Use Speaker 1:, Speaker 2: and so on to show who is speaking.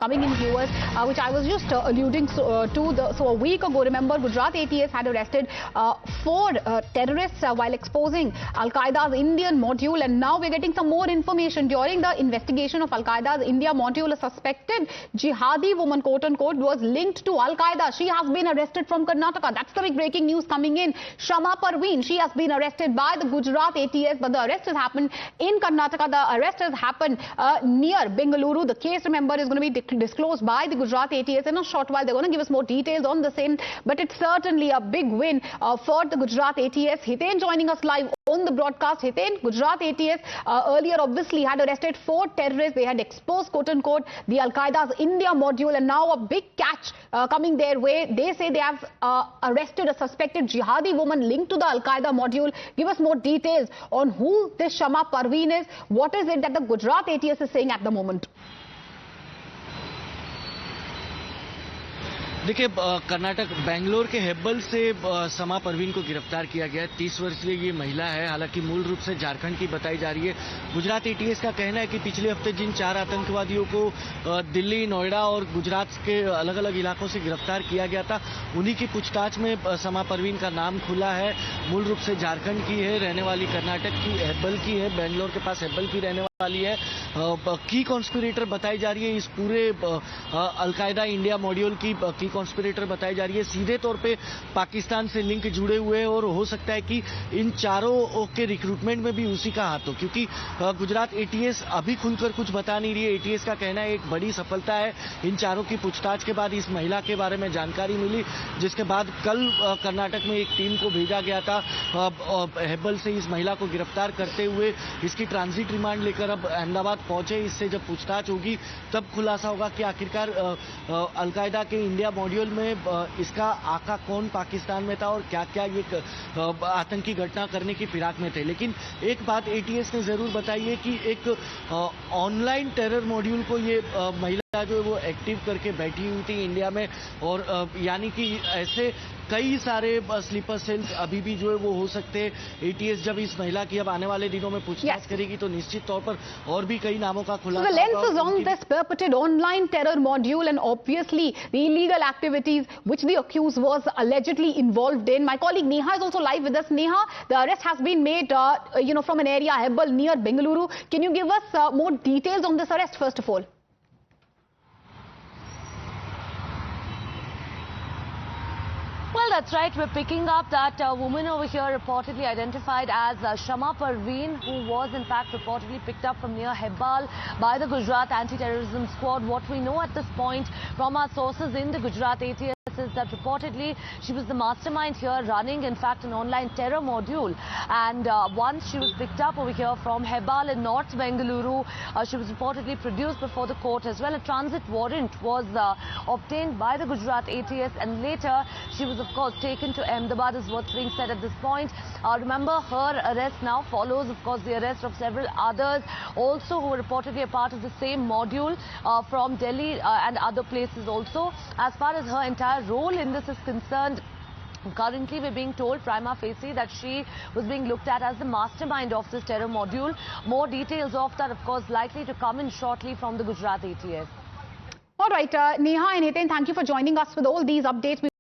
Speaker 1: Coming in viewers, which I was just alluding to. So a week ago, remember, Gujarat ATS had arrested 4 terrorists while exposing Al-Qaeda's Indian module, and now we're getting some more information. During the investigation of Al-Qaeda's India module, a suspected jihadi woman, quote unquote, was linked to Al-Qaeda. She has been arrested from Karnataka. That's the big breaking news coming in. Shama Parveen, she has been arrested by the Gujarat ATS, but the arrest has happened in Karnataka. The arrest has happened near Bengaluru. The case, remember, is going to be disclosed by the Gujarat ATS in a short while. They're going to give us more details on the same, but it's certainly a big win for the Gujarat ATS. Hiten joining us live on the broadcast. Hiten, Gujarat ATS earlier obviously had arrested 4 terrorists. They had exposed, quote unquote, the Al-Qaeda's India module, and now a big catch coming their way. They say they have arrested a suspected jihadi woman linked to the Al-Qaeda module. Give us more details on who this Shama Parveen is. What is it that the Gujarat ATS is saying at the moment?
Speaker 2: देखिए, कर्नाटक बेंगलोर के हेब्बल से शमा परवीन को गिरफ्तार किया गया है। 30 वर्षीय ये महिला है, हालांकि मूल रूप से झारखंड की बताई जा रही है। गुजरात एटीएस का कहना है कि पिछले हफ्ते जिन 4 आतंकवादियों को दिल्ली, नोएडा और गुजरात के अलग अलग इलाकों से गिरफ्तार किया गया था, उन्हीं की पूछताछ में शमा परवीन का नाम खुला है। मूल रूप से झारखंड की है, रहने वाली कर्नाटक की हेब्बल की है, बेंगलोर के पास हेब्बल की रहने वाली है। की कॉन्स्पिरेटर बताई जा रही है। इस पूरे अलकायदा इंडिया मॉड्यूल की कॉन्स्पिरेटर बताई जा रही है। सीधे तौर पे पाकिस्तान से लिंक जुड़े हुए हैं और हो सकता है कि इन चारों के रिक्रूटमेंट में भी उसी का हाथ हो, क्योंकि गुजरात एटीएस अभी खुलकर कुछ बता नहीं रही है। एटीएस का कहना है एक बड़ी सफलता है। इन चारों की पूछताछ के बाद इस महिला के बारे में जानकारी मिली, जिसके बाद कल कर्नाटक में एक टीम को भेजा गया था हेब्बल से इस महिला को गिरफ्तार करते हुए। इसकी ट्रांजिट रिमांड लेकर अब अहमदाबाद पहुंचे। इससे जब पूछताछ होगी तब खुलासा होगा कि आखिरकार अलकायदा के इंडिया मॉड्यूल में इसका आका कौन पाकिस्तान में था और क्या क्या ये आतंकी घटना करने की फिराक में थे। लेकिन एक बात एटीएस ने जरूर बताई है कि एक ऑनलाइन टेरर मॉड्यूल को ये महिला जो है वो एक्टिव करके बैठी हुई थी इंडिया में, और यानी कि ऐसे कई सारे स्लीपर सेल्स अभी भी जो है वो हो सकते हैं। एटीएस जब इस महिला की अब आने वाले दिनों में पूछताछ करेगी तो निश्चित तौर पर और भी कई नामों का खुलासा होगा।
Speaker 1: So the lens is on this purported online terror module and obviously the illegal activities which the accused was allegedly involved in. My colleague Neha is also live with us. Neha, the arrest has been made, from an area Hebbal near Bengaluru. Can you give us more details on this arrest first of all?
Speaker 3: Well, that's right. We're picking up that woman over here reportedly identified as Shama Parveen, who was in fact reportedly picked up from near Hebbal by the Gujarat Anti-Terrorism Squad. What we know at this point from our sources in the Gujarat ATS is that reportedly she was the mastermind here running in fact an online terror module, and once she was picked up over here from Hebbal in North Bengaluru, she was reportedly produced before the court as well. A transit warrant was obtained by the Gujarat ATS, and later she was of course taken to Ahmedabad is what's being said at this point. Remember, her arrest now follows of course the arrest of several others also who were reportedly a part of the same module from Delhi and other places also. As far as her entire role in this is concerned, currently we're being told prima facie that she was being looked at as the mastermind of this terror module. More details of that of course likely to come in shortly from the Gujarat ATS.
Speaker 1: All right, Neha and Hiten, thank you for joining us with all these updates.